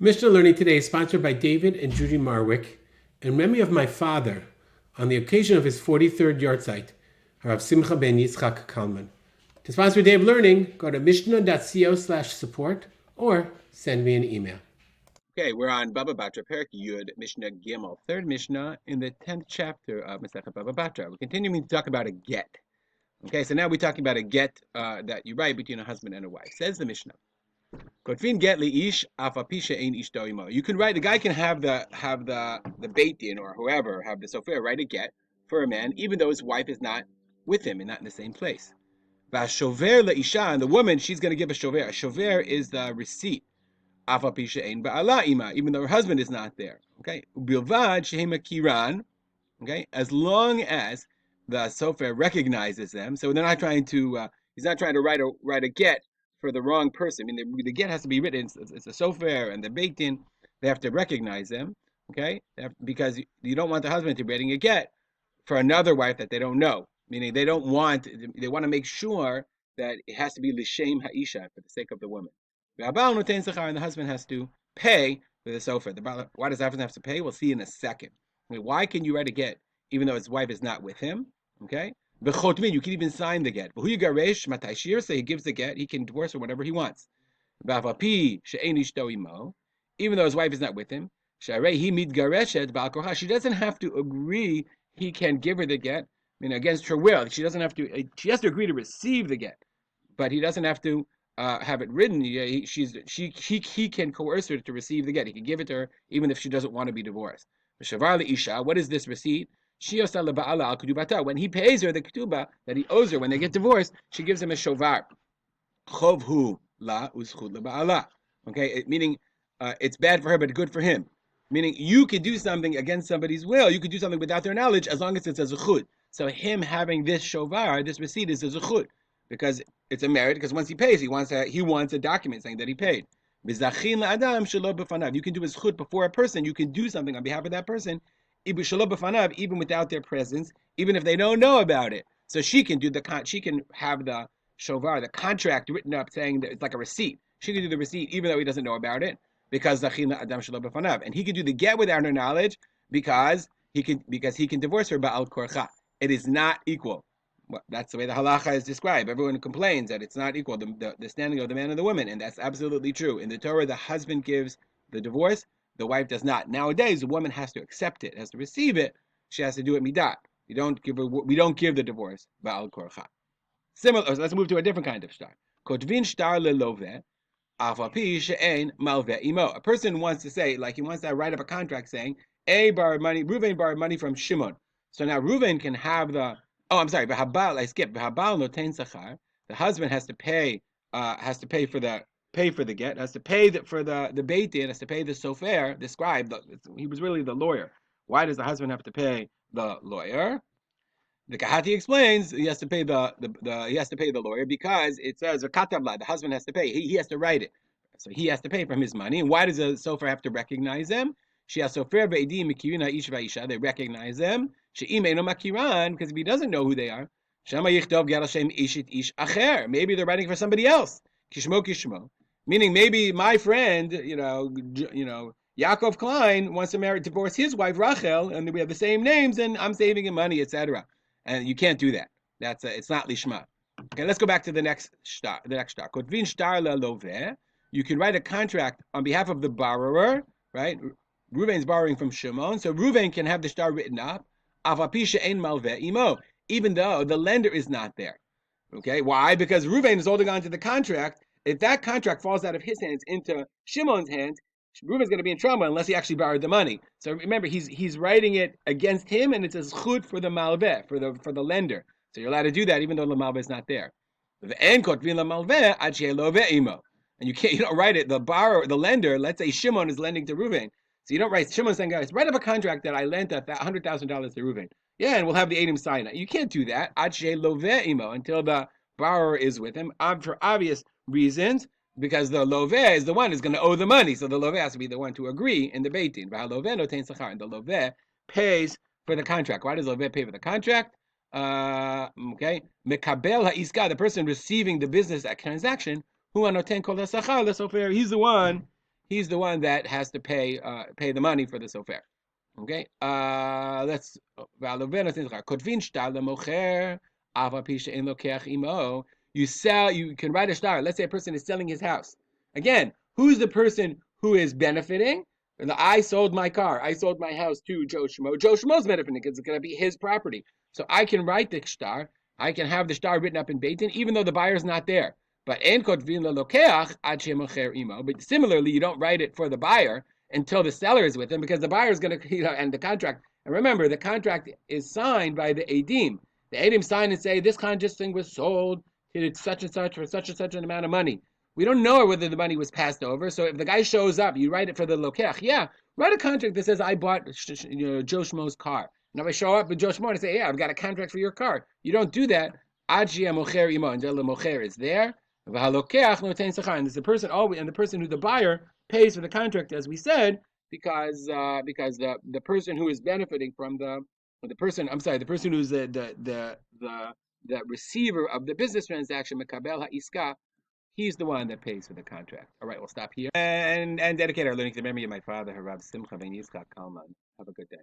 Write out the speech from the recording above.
Mishnah learning today is sponsored by David and Judy Marwick in memory of my father on the occasion of his 43rd yahrzeit, Harav Simcha ben Yitzchak Kalman. To sponsor a day of learning, go to mishnah.co/support or send me an email. Okay, we're on Batra, Perik Yud, Mishnah Gimel, third Mishnah in the 10th chapter of Masechet Batra. We're continuing to talk about a get. Okay, so now we're talking about a get that you write between a husband and a wife. Says the Mishnah. Kotvin get li ish afapisha ein ish doimo. You can write. The guy can have the beit din or whoever have the sofer write a get for a man, even though his wife is not with him and not in the same place. Vashover la isha, and the woman, she's going to give a shover. A shover is the receipt. Afapisha ein ba'ala ima, even though her husband is not there. Okay, ubilvad shehema kiran. Okay, as long as the sofer recognizes them, so they're not trying to. He's not trying to write a get for the wrong person. I mean, the get has to be written. It's a sofer and the beit din. They have to recognize them. Okay, because you don't want the husband to be writing a get for another wife that they don't know. Meaning they don't want. They want to make sure that it has to be l'shem ha'isha for the sake of the woman. And the husband has to pay for the sofer. Why does the husband have to pay? We'll see in a second. I mean, why can you write a get even though his wife is not with him? Okay, you can even sign the get. But who you garesh matayshir, say he gives the get, he can divorce her whenever he wants. Even though his wife is not with him, she doesn't have to agree. He can give her the get. I mean, against her will, she doesn't have to. She has to agree to receive the get, but he doesn't have to have it written. He can coerce her to receive the get. He can give it to her even if she doesn't want to be divorced. What is this receipt? When he pays her the ketubah that he owes her when they get divorced, she gives him a shovar. Chovhu la uzchut leba'ala. Okay, meaning it's bad for her but good for him. Meaning you could do something against somebody's will. You could do something without their knowledge as long as it's a zechut. So him having this shovar, this receipt, is a zechut because it's a merit. Because once he pays, he wants a document saying that he paid. You can do a zechut before a person. You can do something on behalf of that person, even without their presence, even if they don't know about it. So she can have the shovar, the contract written up saying that it's like a receipt. She can do the receipt even though he doesn't know about it because and he can do the get without her knowledge because he can divorce her ba'al korcha. It is not equal. Well, that's the way the halacha is described. Everyone complains that it's not equal, the standing of the man and the woman, and that's absolutely true. In the Torah, the husband gives the divorce, the wife does not. Nowadays, the woman has to accept it, has to receive it. She has to do it midat. We don't give the divorce ba'al korcha. Similar. So let's move to a different kind of shtar. Kotvin shtar leloveh, afapi she'ein malveh imo. A person wants to say, like he wants to write up a contract saying, Reuven borrowed money from Shimon. So now Reuven can have the. Oh, I'm sorry. I skipped. The husband has to pay. For the get. Has to pay for the beit din. Has to pay the sofer, the scribe. He was really the lawyer. Why does the husband have to pay the lawyer? The Kahati explains he has to pay the lawyer because it says katabla, the husband has to pay. He has to write it. So he has to pay from his money. And why does the sofer have to recognize them? She has sofer ve'edim mikirina ish va'isha. They recognize them. She'im eino makiran, because if he doesn't know who they are, shama yichtov gad Hashem ishit ish acher. Maybe they're writing for somebody else. Kishmo kishmo. Meaning maybe my friend, Yaakov Klein wants to divorce his wife Rachel, and we have the same names, and I'm saving him money, etc. And you can't do that. It's not lishma. Okay, let's go back to the next shtar. Kotvin shtar leloveh. You can write a contract on behalf of the borrower, right? Reuven's borrowing from Shimon, so Reuven can have the shtar written up. Avapi she'ein malveh imo, even though the lender is not there. Okay, why? Because Reuven is holding on to the contract. If that contract falls out of his hands into Shimon's hands, Reuven's going to be in trouble unless he actually borrowed the money. So remember, he's writing it against him, and it's a zchut for the malveh, for the lender. So you're allowed to do that even though the malveh is not there. And you don't write it. The lender. Let's say Shimon is lending to Reuven, so you don't write Shimon saying, "Guys, write up a contract that I lent $100,000 to Reuven." Yeah, and we'll have the Adim sign it. You can't do that until the borrower is with him, for obvious reasons. Because the loveh is the one who's going to owe the money, so the loveh has to be the one to agree in the beit din. And the loveh pays for the contract. Why does loveh pay for the contract? Okay, mekabel ha'iska, the person receiving the business transaction, who anoten kol hasachar lesofer, he's the one he's the one that has to pay the money for the sofer. Okay, let's. You sell. You can write a star. Let's say a person is selling his house. Again, who's the person who is benefiting? I sold my car. I sold my house to Joe Schmo. Joe Schmo's benefiting because it's going to be his property. So I can write the star. I can have the star written up in Beit Din, even though the buyer's not there. But but similarly, you don't write it for the buyer until the seller is with him, because the buyer is going to, and the contract. And remember, the contract is signed by the Edim. The Edim sign and say, this contract thing was sold to such and such for such and such an amount of money. We don't know whether the money was passed over. So if the guy shows up, you write it for the lokeach. Yeah, write a contract that says, I bought Joe Schmo's car. Now I show up with Joe Schmo and say, yeah, I've got a contract for your car. You don't do that. Until the mocher is there. And the person always, and the person who the buyer pays for the contract, as we said, because the person who is benefiting from the person who's the receiver of the business transaction, mekabel ha'isqa, he's the one that pays for the contract. All right, we'll stop here and dedicate our learning to the memory of my father, Harav Simcha ben Yitzchak Kalman. Have a good day.